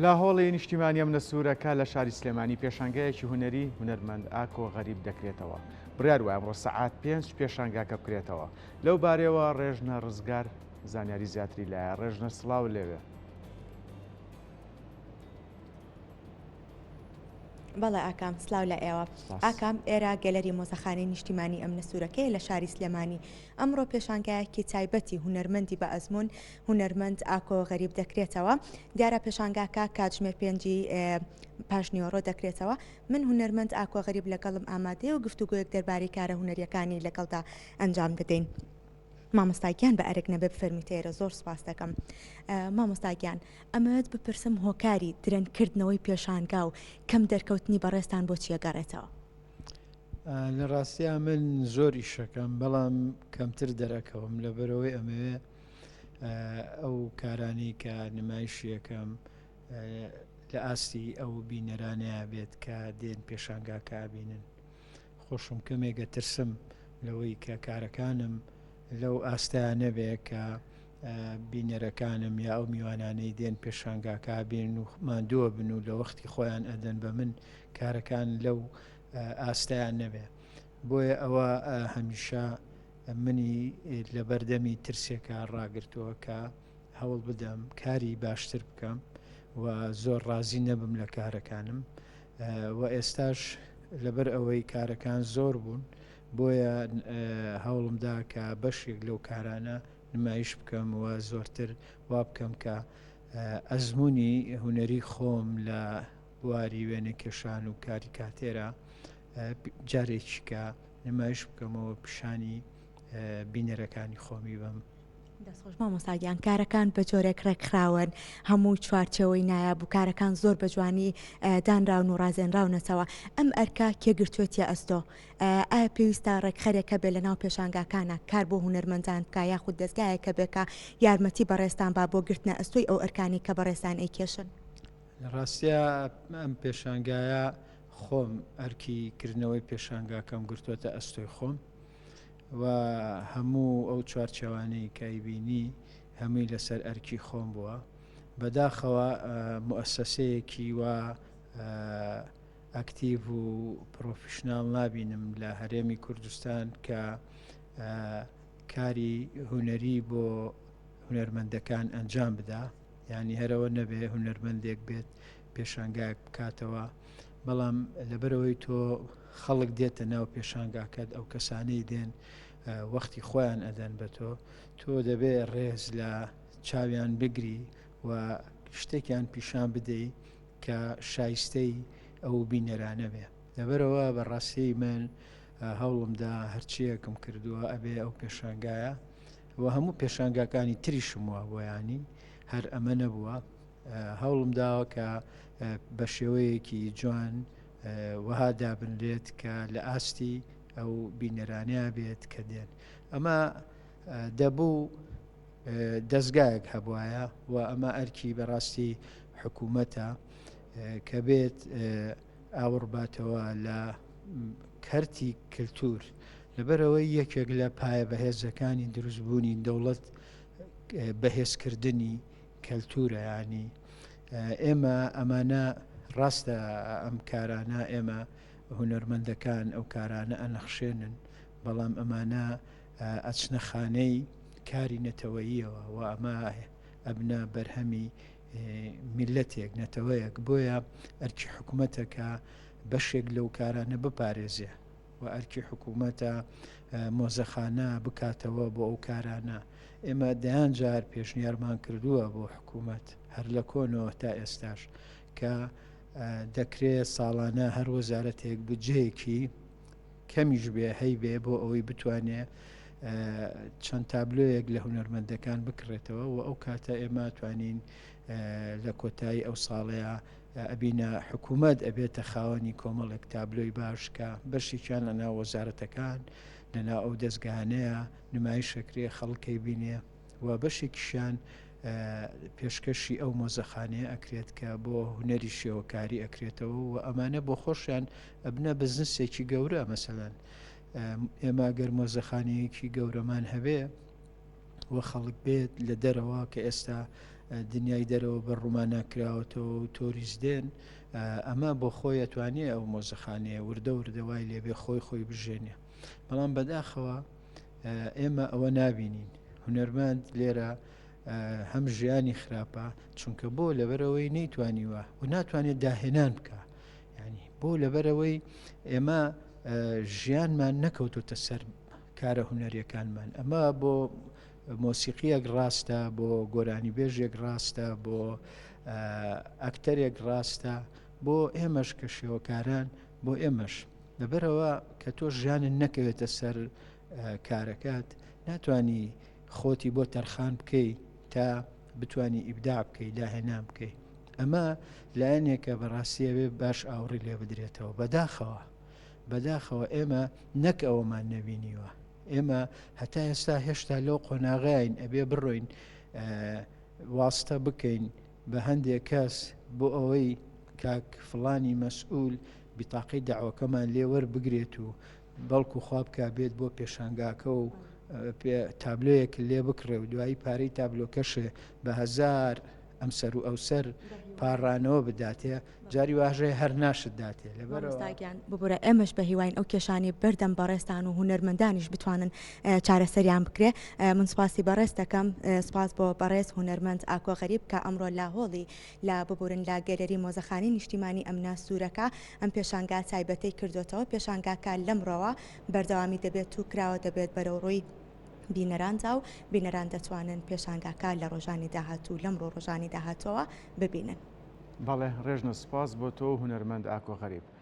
لە هۆڵی نیشتیمانی ئەم نەسوورەکە لە شاری سلێمانی پێشانگایەکی هوەری هونەرمەند ئاکۆ غەریب دەکرێتەوە. بڕیار وایە ئەمڕۆ سەعات 5 پێشانگاکە بکرێتەوە. لەو بارەوە ڕێژنە ڕزگار زانیاری زیاتری لایە. ڕێژنە سڵاو لێوێ. بەڵێ ئاکام سلااو لە ئێوە ئاکام ئێرە گەلەری مۆزەخانەی نیشتیمانی ئەم نەسوورەکەی لە شاری سلێمانی ئەمڕۆ پێشانگایەکی تایبەتی هونەرمەندی بە ئەزمون هونەرمەند ئاکۆ غەریب دەکرێتەوە دیارە پێشانگاکە کاتژمێر 5 پاشنیۆڕۆ دەکرێتەوە من هونەرمەند ئاکۆ غەریب لەگەڵم ئامادەیە و گفتوگویەک دەربارەی کارە هونەریەکانی لەگەڵدا ئەنجام بدەین. مامۆستاگیان بە ئەرێک نەبێ بفەرمیتێرە زۆر سپاس دەکەم. مامۆستاگیان ئەمەوێت بپرسم هۆکاری درەنکردنەوەی پێشانگا و کەم دەرکەوتنی بەڕێستان بۆ چیە گەڕێتەوە؟ لە ڕاستیە من زۆری شەکەم بەڵام کەمتر دەرەکەوم لەبەرەوەی ئەمەوێ ئەو کارانی کە نمایشیەکەم لە ئاستی ئەو بینەرانەیە بێت کە دێن پێشانگاکە بینن. خۆشم کەمێکە ترسم لەوەی کە کارەکانم لەو ئاستایە نەبێ کە بینەرەکانم یا ئەو میوانانەی دێن پێشانگاکە بین و ماندووە بن و لە وەختی خۆیان ئەدەن بە من کارەکان لەو ئاستایان نەبێ. بۆیە ئەوە هەمیشە منی لە بەردەمی ترسێکە ڕاگرتووە کە هەوڵ بدەم کاری باشتر بکەم و زۆر ڕازی نەبم لە کارەکانم و ئێستاش لەبەر ئەوەی کارەکان زۆر بوون بۆیە هەوڵمدا کە بەشێک لەو کارانە نمایش بکەم و زۆرتر وا بکەم کە ئەزمموی هوەری خۆم لە بواری وێنە کێشان و کاری کاتێرە جارێکی کە نمایش بکەمەوە پیشانی بینەرەکانی خۆمی بم. دەستخۆش مامۆستاگیان کارەکان بە جۆرێک ڕێکخراون هەموو چوارچەوەی نایە بوو کارەکان زۆر بە جوانی دانراون و ڕازێنراونەتەوە ئەم ئەرکا کێگرتوێتە ئەستۆ ئایا پێویستە ڕێکخەرێکە بێ لە ناو پێشانگاکانە کار بۆ هونەرمەندان بکە یاخود دەستگایەکە بێکە یارمەتی بەڕێستان با بۆ گرتنە ئەستۆی ئەو ئەرکانی کە بەڕێستان ئەیکێشن؟ لە ڕاستیە ئەم پێشانگایە خۆم ئەرکی کردنەوەی پێشانگاکەم گرتوۆتە ئەستۆی خۆم و هەموو ئەو چوارچەوانەی کایبینی هەمووی لەسەر ئەرکی خۆم بووە بەداخەوە موسسەیەکی و ئەکتیڤ و پرۆفشنال نابینم لە هەرێمی کوردستان کە کاری هوەری بۆ هونەرمەندەکان ئەنجام بدا ینی هەرەوە نەبێ هونەرمەندێک بێت پێشانگایك بکاتەوە بەڵام لەبەرەوەی تۆ خەڵک دێتە ناو پێشانگاکەت ئەو کەسانەی دێن وەختی خۆیان ئەدەن بە تۆ دەبێ ڕێز لە چاویان بگری و شتێکیان پیشان بدەی کە شایستەی ئەو بینەرانە بێ. لەبەرەوە بەڕاستی من هەوڵمدا هەرچیەکم کردووە ئەبێ ئەو پێشانگایە و هەموو پێشانگاکانی تریشم وە بۆیانی هەر ئەمە نەبووە هەوڵم داوە کە بە شێوەیەکی جوان وەها دابنرێت کە لە ئاستی ئەو بینەرانەیە بێت کە دێن ئەمە دەبوو دەستگایەک هەبوایە و ئەمە ئەرکی بەڕاستی حکوومەتە کە بێت ئاوڕباتەوە لە کەرتی کللتور لەبەرەوەی یەکێک لە پایە بەهێزەکانی دروستبوونی دەوڵەت بەهێزکردنی کەلتورە ینی ئێمە ئەمانە ڕاستە ئەم کارانە ئێمە هونەرمەندەکان ئەو کارانە ئەنەخشێنن بەڵام ئەمانە ئەچنە خانەی کاری نەتەوەییەوە و ئەمە ئەبنە بەرهەمی میلەتێک نەتەوەیەک بۆیە ئەرکی حکوومەتەکە بەشێک لەو کارانە بپارێزێ و ئەرکی حکوومەتە مۆزەخانە بکاتەوە بۆ ئەو کارانە ئێمە دەیان جار پێشنیارمان کردووە بۆ حکوومەت هەر لە کۆنەوە تا ئێستاش کە دەکرێت ساڵانە هەر وەزارەتێک بجەیەکی کەمیش بێ هەی بێ بۆ ئەوەی بتوانێت چەند تابلۆیەک لە هونەرمەندەکان بکڕێتەوە و ئەو کاتە ئێمە توانین لە کۆتایی ئەو ساڵەیە ئەبینە حکوومەت ئەبێتە خاوەنی کۆمەڵێک تابلۆی باشکە بەشێکیان لە ناو وەزارەتەکان لەناو ئەو دەستگانەیە نمایشەکرێ خەڵکی بینێ و بەشێکیشان پێشکەشی ئەو مۆزەخانەیە ئەکرێت کە بۆ هوەری شێوەکاری ئەکرێتەوە و ئەمانە بۆ خۆشیان ئەبنە بزنسێکی گەورە مەسەلەن ئێمە گەر مۆزەخانەیەکی گەورەمان هەبێ و خەڵک بێت لە دەرەوە کە ئێستا دنیای دەرەوە بە ڕوومانە کراوەتەوە و تۆریز دێن ئەمە بۆ خۆی ئەتوانێت ئەو مۆزەخانەیە وردە وردەوای لێبێ خۆی بژێنێ بەڵام بەداخەوە ئێمە ئەوە نابینین هونەرمەند لێرە هەم ژیانی خراپە چونکە بۆ لەبەرەوەی نەیتوانیوە و ناتوانێت داهێنان بکە ینی بۆ لەبەرەوەی ئێمە ژیانمان نەکەوتوتە سەر کارە هونەریەکانمان ئەمە بۆ مۆسیقیەک ڕاستە بۆ گۆرانی بێژێک ڕاستە بۆ ئەکتەرێک ڕاستە بۆ ئێمەش کە شێوەکاران بۆ ئێمەش لەبەرەوە کە تۆ ژیانت نەکەوێتە سەر کارەکەت ناتوانی خۆتی بۆ تەرخان بکەی تا بتانی ئیبداع بکەی داهێنان بکەی ئەمە لایەنێکە بەڕاستیەوێ باش ئاوڕی لێ بدرێتەوە بەداخەوە ئێمە نەک ئەوەمان نەبینیوە ئێمە هەتا ئێستا هێشتا لەو قۆناغایین ئەبێ بڕۆین واستە بکەین بە هەندێک کەس بۆ ئەوەی کاک فڵانی مەسئول بیتاقی داواکەمان لێوەر بگرێت و بەڵکو خواب کا بێت بۆ پێشانگاکە و تابلۆیەک لێ بکڕێ و دوایی پارەی تابلۆکەشێ بە هەزار ئەمسەر و ئەوسەر پاڕانەوە بداتێ جاری واژەیە هەر ناشت داتێ لەبەرستاگیان ببوورە ئێمەش بە هیواین ئەو کێشانی بەردەم بەڕێستان و هونەرمەندانیش بتوانن چارەسەریان بکرێ من سپاسی بەڕێز دەکەم سپاس بۆ بەڕێز هونەرمەند ئاکۆ غەریب کە ئەمڕۆ لاهۆڵی لا ببورن لا گەلەری مۆزەخانەی نیشتیمانی ئەمنا سوورەکە ئەم پێشانگا تایبەتەی کردوتەوە پێشانگاکە لەمڕەوە بەردەوامی دەبێت و کراوە دەبێت بەرەو ڕووی بینەراندا و بینەران دەتوانن پێشانگاکە لە ڕۆژانی داهاتوو لەمڕۆ ڕۆژانی داهاتەوە ببینن. بەڵێ ڕێژنە سپاس بۆ تۆ هونەرمەند ئاکۆ غەریب.